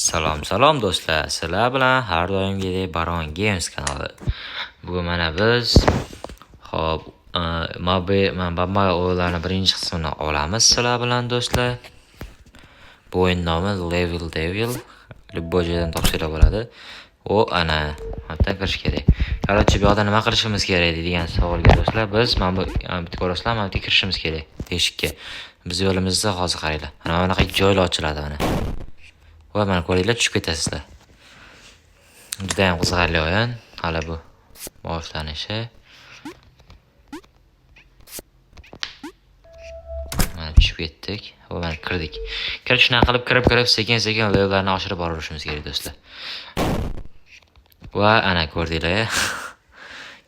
Salom do'stlar. Sizlar bilan har doimgidek Baron Games kanali. Bugun mana biz Bamba o'yinlarini birinchi qismini olamiz sizlar bilan do'stlar. Bu o'yin nomi Level Devil. Любой joydan topshirib bo'ladi. Ana, hatto kirish kerak. Qarorchi bu yoqda nima qilishimiz kerak degan savolga do'stlar, biz mana bu bitta ko'rasizlar, mana bu kirishimiz kerak teshikka. Biz yo'limizda hozir qaranglar. Mana bunaqa joylar ochiladi mana. Va mana ko'ringlar, tushib ketasizlar. Juda ham qiziqarli o'yin. Hali bu boshlanishi. Mana tushib ketdik. Va mana kirdik. Shuna qilib kirib sekin-sekin levellarni oshirib borishimiz kerak do'stlar. Va ana ko'rdinglar.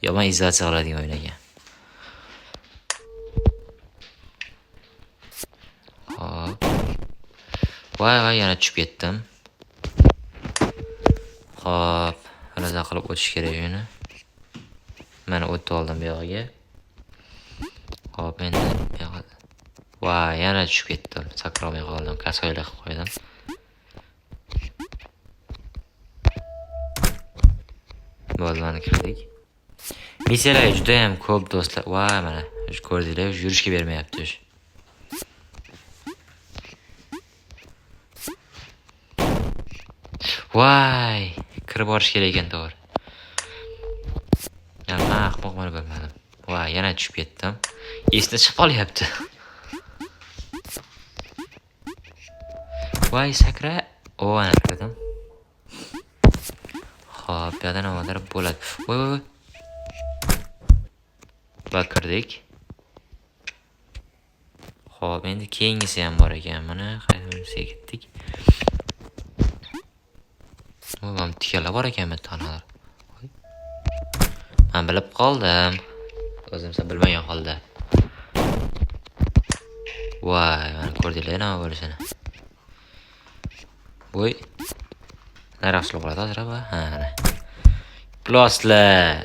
Yomon izolyatsiya qiladigan o'yin ekan. Hop. Voy, yana tushib ketdim. Hop, raza qilib o'tish kerak uni. Mana o'tib oldim bu yoqqa. Hop, endi bu yoqqa. Voy, yana tushib ketdim. Sakromay qoldim. Kasoylar qilib qo'ydim. Bo'lmani kirdik. Missiyalar juda ham ko'p do'stlar. Voy, mana ko'rdinglar, yurishga bermayapti. Voy, kirib borish kerak ekan to'g'ri. Nima ahmoq mana bilmadim. Voy, yana tushib ketdim. Esda chiqib qolyapti. Voy, sakra. Ana kirdim. Hop, bu yerda nimadir bo'ladi. Voy. Kirdik. Hop, endi keyingisi ham bor ekan. Mana qayerga ketdik. Oğlum tikalar bor ekan bitta onalar. Men bilib qoldim. O'zimsa bilmagan holda. Voy, mana ko'rdinglar nima bo'lishini. Voy. Narasli bo'ladi hozir va ana. Ploslar.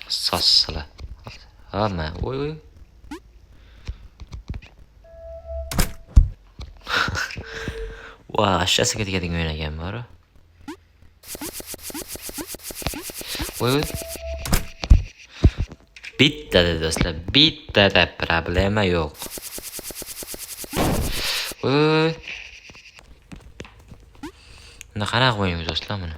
Sosslar. Hamma. Voy. Voy, aşağısı ketadigan o'yin ekan bor. Voy. Bittada do'stlar, bittada problema yo'q. Voy. Buni qanaqa o'yinimiz do'stlar buni?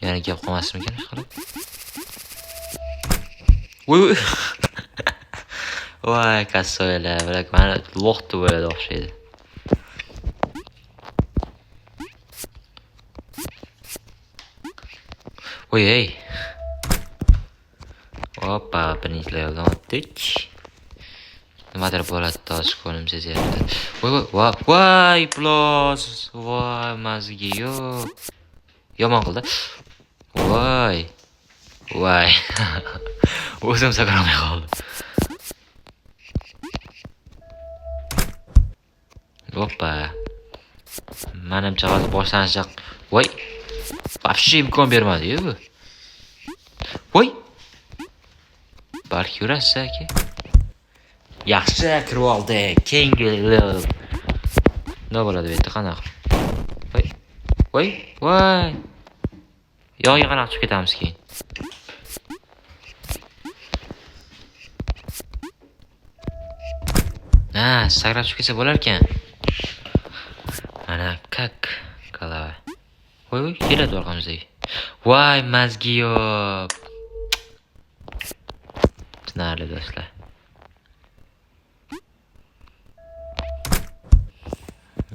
Yana gap qolmasmikan qilib? Voy. Voy, kasoylar, birak mana lo'qti bo'ladi o'xshaydi. Voy. Hoppa, birinchi leveldan o'tdik. Nimadir bo'ladi, to'g'ri qo'lim sezyapti. Voy, plos. Voy, mazgi yo'q. Yomon qildi. Voy. O'zim sakramay qoldim. Hoppa. Menimcha hozir boshlanishaq. Voy. Вообще imkon bermadi-yu bu. Voy. Balki yurasiz aka. Yaxshi kirib oldi. Keyingi level. Nima bo'ladi bu yerda qanaqa? Voy. Yo'q, qanaqa chiqib ketamiz keyin. Sakrab chiqib ketsa bo'lar ekan. Mana kak kalava. Voy, keladi orqamizga. Voy, mazgi yo'q. Tushunarli do'stlar.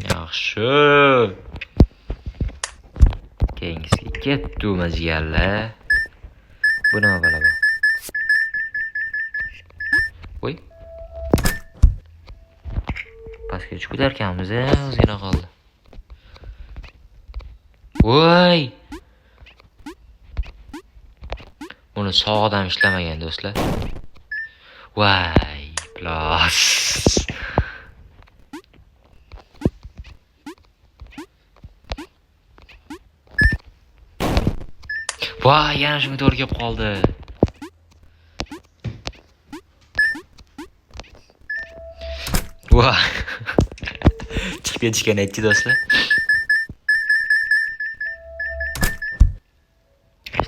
Yaxshi. Keyingisiga ketdi mazgalla. Bu nima bo'ladi? Voy. Pastga tushib ketarkanmiz, o'zgina qoldi. Voy. Buni sog'dan ishlamagan do'stlar. Voy, plos. Voy, yana shunga to'g'ri kelib qoldi. Voy. Chiqib ketishgan aytchi do'stlar.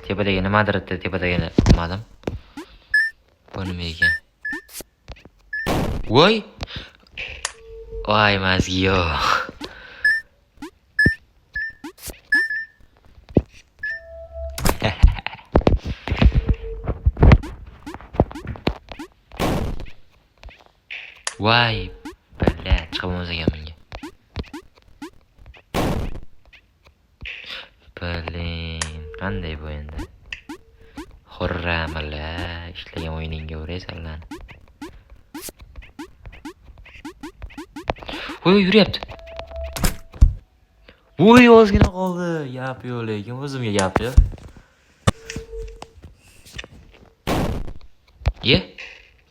Tepadagi nimadir edi, tepadagini qilmadim. Bu nima ekan? Voy. Voy mazgiyo. Voy. Balla chiqamiz ekan bunga. Balin, qanday bu endi? Xurramala, ishlagan o'yiningga o'raysanlar. Voy, yuryapti. Voy, ozgina qoldi. Yap yo'q, lekin o'zimga gap yo'q. Ye?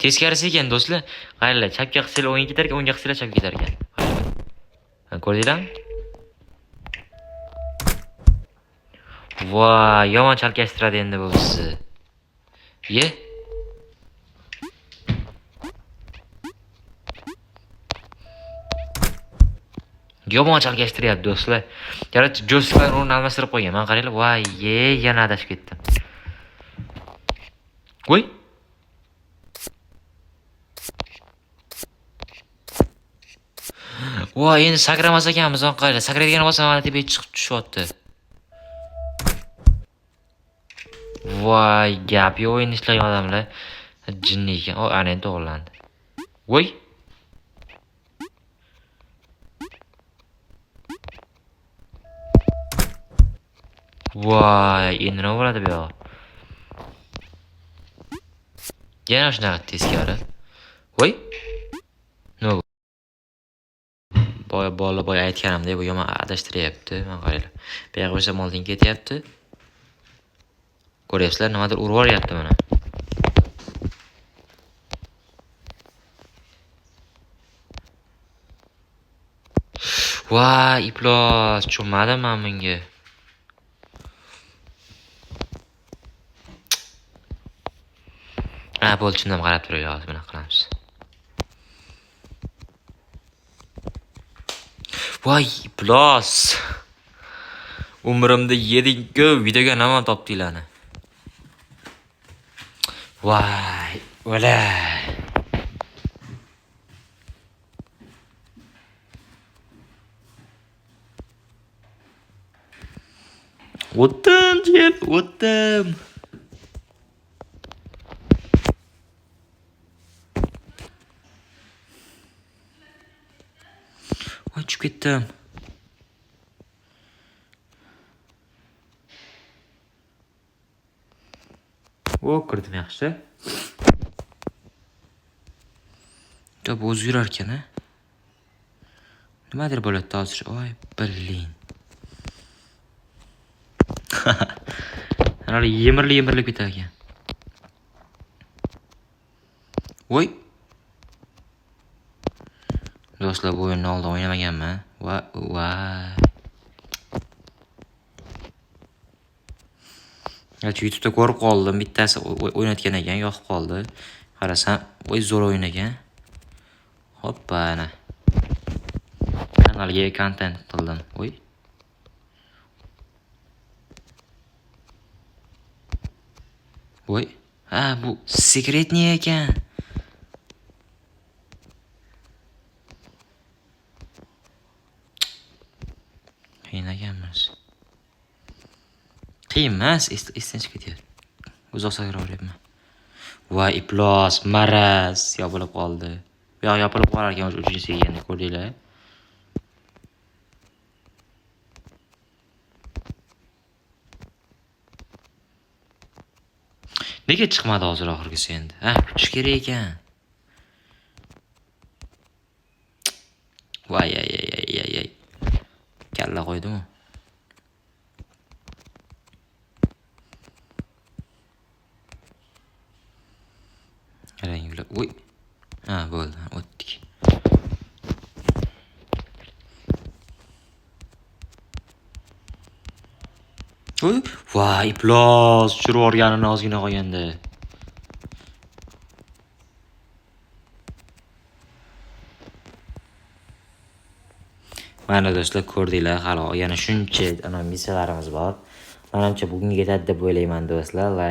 Teskarisi ekan do'stlar. Qaranglar, chapga qilsalar o'yin ketar ekan, o'ngga qilsalar chapga ketar ekan. Ko'rdinglarmi? Voy, yomon chalkashtiradi endi bu bizni. Ye? Yomon chalkashtiryapti do'stlar. Yaratchi jo'stiklarni o'rnini almashtirib qo'ygan. Men qaranglar, voy, yana adashib ketdim. Voy. Voy, endi sakramas ekanmiz, men qaranglar. Sakraydigan bo'lsa mana tepaga chiqib tushyapti. Voy, gap yo'q, o'yin ishlagan odamlar. Jinni ekan. O, ana endi to'g'rilandi. Voy. Voy, endi nima bo'ladi bu yoq? Yana shunaqa teskari. Voy. No. Bola aytganimdek, bu yomon adashtiryapti. Men qaranglar. Bu yoqqa o'sha molding ketyapti. Ko'ryapsizlar, nimadir urib yuboryapti mana. Voy, iplos, tushunmadim men bunga. Ha, bo'ldi, shundan qarab turaylik, hozir buni qilamiz. Voy, iplos. Umrimda yeding-ku, videoga nima topdinglarni? Voy, o'la. O'tdim, jiyan, o'tdim. Voy, tushib ketdim. O, kirdim yaxshi. To'p o'zi yurar ekan-a? Nimadir bo'ladi hozir. Voy, bilin. Ana yemirli ketar ekan. Voy. Do'stlar, bu o'yinni oldin o'ynamaganman. Voy. YouTube'da ko'rib qoldim, bittasi o'ynatgan ekan, yoqib qoldi. Qarasam, voy zo'r o'yin ekan. Hoppa ana. Kanalga kontent qildim. Voy. Voy. Ha, bu sekretniy ekan. Qiynaganmiz. Qiyin emas, esdan chiqib ketyapti. Uzoq sakraveryapman. Voy, iplos, maraz yopilib qoldi. Bu yoq yopilib qolar ekan, uchinchi seganda ko'rdinglar. Nega chiqmadi hozir oxirgisi endi? Ha, kutish kerak ekan. Voy, ay. Kalla qo'ydim-ku. Ranglar. Voy. Ha, bo'ldi, o'tdik. Voy, iplos, tushirib yuborganini ozgina qolganda. Mana do'stlar ko'rdinglar, hali yana shuncha missiyalarimiz bor. Menimcha bugunga yetadi deb o'ylayman do'stlar. Like